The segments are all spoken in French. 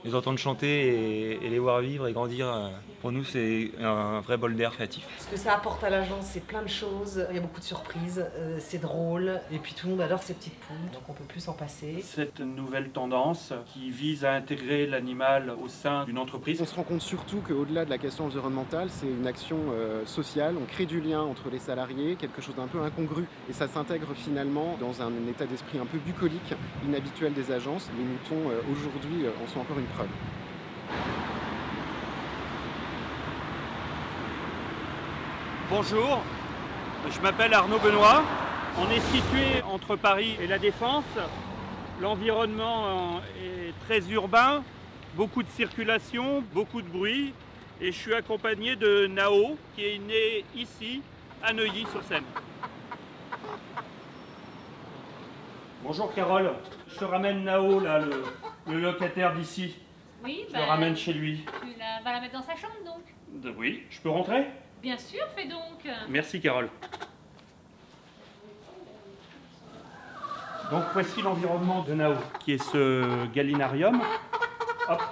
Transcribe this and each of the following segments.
Les entendre chanter et les voir vivre et grandir, pour nous, c'est un vrai bol d'air créatif. Ce que ça apporte à l'agence, c'est plein de choses. Il y a beaucoup de surprises, c'est drôle. Et puis tout le monde adore ces petites poules, donc on peut plus s'en passer. Cette nouvelle tendance qui vise à intégrer l'animal au sein d'une entreprise. On se rend compte surtout qu'au-delà de la question environnementale, c'est une action sociale. On crée du lien entre les salariés, quelque chose d'un peu incongru. Et ça s'intègre finalement dans un état d'esprit un peu bucolique, inhabituel des agences. Les moutons, aujourd'hui, en sont encore une preuve. Bonjour, je m'appelle Arnaud Benoît. On est situé entre Paris et La Défense. L'environnement est très urbain, beaucoup de circulation, beaucoup de bruit. Et je suis accompagné de Nao, qui est né ici, à Neuilly-sur-Seine. Bonjour Carole, je te ramène Nao, là, le locataire d'ici. Oui, Je le ramène chez lui. vas la mettre dans sa chambre donc. Oui, je peux rentrer ? Bien sûr, fais donc. Merci Carole. Donc voici l'environnement de Nao, qui est ce galinarium. Hop.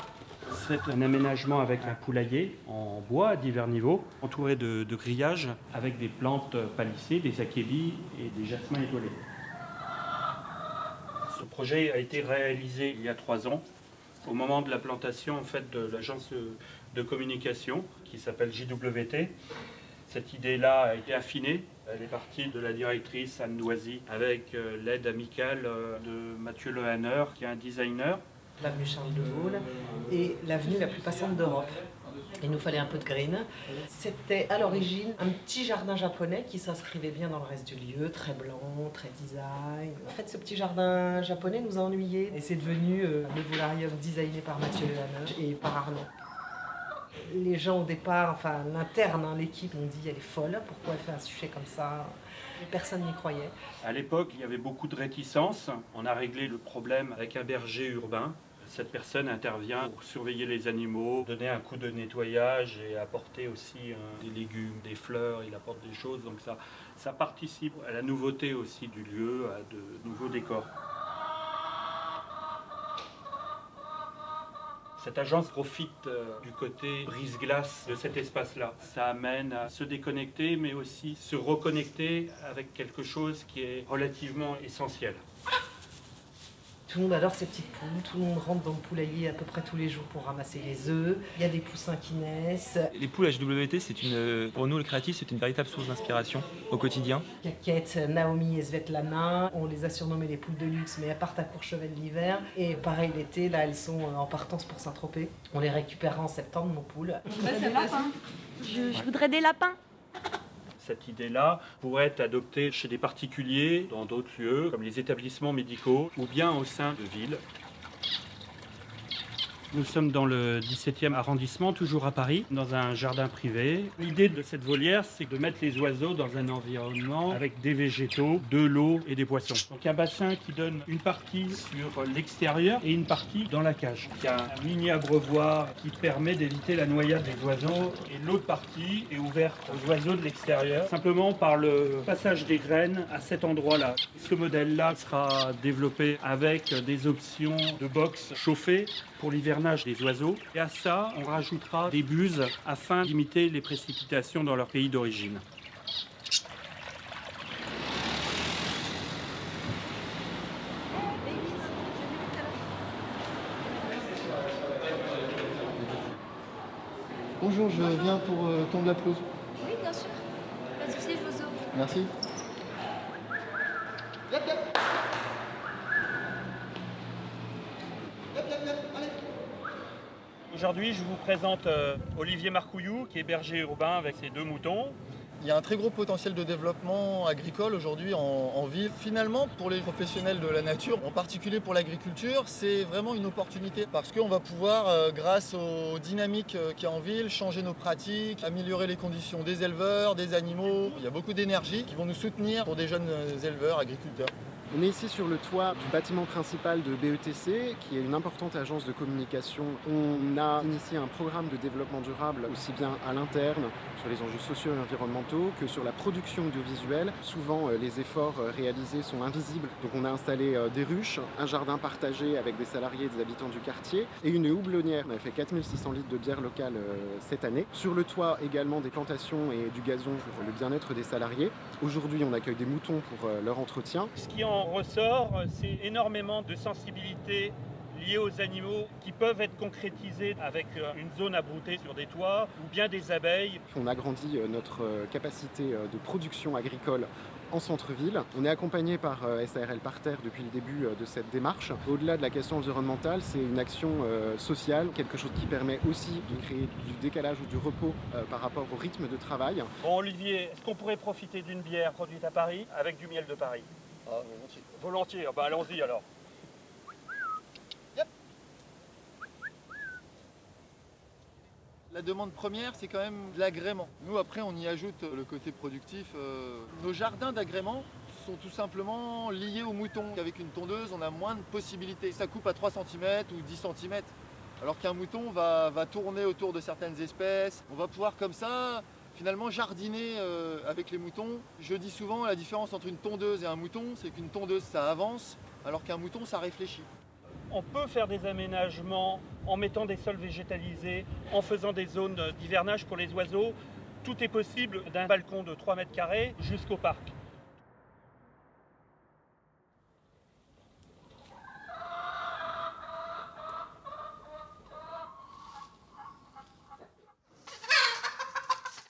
C'est un aménagement avec un poulailler en bois à divers niveaux, entouré de grillages avec des plantes palissées, des akébis et des jasmins étoilés. Ce projet a été réalisé il y a 3 ans, au moment de la plantation en fait, de l'agence de communication qui s'appelle JWT. Cette idée-là a été affinée. Elle est partie de la directrice Anne Doisy avec l'aide amicale de Mathieu Lehanner, qui est un designer. L'avenue Charles de Gaulle est l'avenue la plus passante d'Europe. Il nous fallait un peu de green. C'était à l'origine un petit jardin japonais qui s'inscrivait bien dans le reste du lieu, très blanc, très design. En fait, ce petit jardin japonais nous a ennuyés et c'est devenu le volarium designé par Mathieu Lehanner et par Arnaud. Les gens au départ, enfin l'interne, l'équipe, ont dit elle est folle, pourquoi elle fait un sujet comme ça ? Personne n'y croyait. À l'époque, il y avait beaucoup de réticences. On a réglé le problème avec un berger urbain. Cette personne intervient pour surveiller les animaux, donner un coup de nettoyage et apporter aussi des légumes, des fleurs, il apporte des choses. Donc ça participe à la nouveauté aussi du lieu, à de nouveaux décors. Cette agence profite du côté brise-glace de cet espace-là. Ça amène à se déconnecter, mais aussi se reconnecter avec quelque chose qui est relativement essentiel. Tout le monde adore ces petites poules, tout le monde rentre dans le poulailler à peu près tous les jours pour ramasser les œufs. Il y a des poussins qui naissent. Les poules HWT, pour nous, le créatif, c'est une véritable source d'inspiration au quotidien. Caquette, Naomi et Svetlana, on les a surnommées les poules de luxe, mais elles partent à Courchevel l'hiver. Et pareil l'été, là elles sont en partance pour Saint-Tropez. On les récupérera en septembre, nos poules. C'est lapin. Je voudrais des lapins. Cette idée-là pourrait être adoptée chez des particuliers, dans d'autres lieux, comme les établissements médicaux, ou bien au sein de villes. Nous sommes dans le 17e arrondissement, toujours à Paris, dans un jardin privé. L'idée de cette volière, c'est de mettre les oiseaux dans un environnement avec des végétaux, de l'eau et des poissons. Donc un bassin qui donne une partie sur l'extérieur et une partie dans la cage. Il y a un mini abreuvoir qui permet d'éviter la noyade des oiseaux et l'autre partie est ouverte aux oiseaux de l'extérieur, simplement par le passage des graines à cet endroit-là. Ce modèle-là sera développé avec des options de box chauffées pour l'hivernage des oiseaux. Et à ça, on rajoutera des buses afin d'imiter les précipitations dans leur pays d'origine. Bonjour, je viens pour tondre la pelouse. Oui, bien sûr. Pas de soucis, je vous ouvre. Merci. Aujourd'hui, je vous présente Olivier Marcouillou, qui est berger urbain avec ses 2 moutons. Il y a un très gros potentiel de développement agricole aujourd'hui en ville. Finalement, pour les professionnels de la nature, en particulier pour l'agriculture, c'est vraiment une opportunité parce qu'on va pouvoir, grâce aux dynamiques qu'il y a en ville, changer nos pratiques, améliorer les conditions des éleveurs, des animaux. Il y a beaucoup d'énergie qui vont nous soutenir pour des jeunes éleveurs, agriculteurs. On est ici sur le toit du bâtiment principal de BETC, qui est une importante agence de communication. On a initié un programme de développement durable, aussi bien à l'interne, sur les enjeux sociaux et environnementaux, que sur la production audiovisuelle. Souvent, les efforts réalisés sont invisibles. Donc on a installé des ruches, un jardin partagé avec des salariés et des habitants du quartier, et une houblonnière. On a fait 4600 litres de bière locale cette année. Sur le toit, également des plantations et du gazon pour le bien-être des salariés. Aujourd'hui, on accueille des moutons pour leur entretien. Ce qui en ressort, c'est énormément de sensibilité liées aux animaux qui peuvent être concrétisées avec une zone abroutée sur des toits ou bien des abeilles. On agrandit notre capacité de production agricole en centre-ville. On est accompagné par SARL Parterre depuis le début de cette démarche. Au-delà de la question environnementale, c'est une action sociale, quelque chose qui permet aussi de créer du décalage ou du repos par rapport au rythme de travail. Bon Olivier, est-ce qu'on pourrait profiter d'une bière produite à Paris avec du miel de Paris? Ah, volontiers. Volontiers, bah allons-y alors. La demande première, c'est quand même l'agrément. Nous, après, on y ajoute le côté productif. Nos jardins d'agrément sont tout simplement liés aux moutons. Avec une tondeuse, on a moins de possibilités. Ça coupe à 3 cm ou 10 cm. Alors qu'un mouton va tourner autour de certaines espèces. On va pouvoir comme ça, finalement, jardiner avec les moutons. Je dis souvent, la différence entre une tondeuse et un mouton, c'est qu'une tondeuse, ça avance, alors qu'un mouton, ça réfléchit. On peut faire des aménagements en mettant des sols végétalisés, en faisant des zones d'hivernage pour les oiseaux. Tout est possible d'un balcon de 3 mètres carrés jusqu'au parc.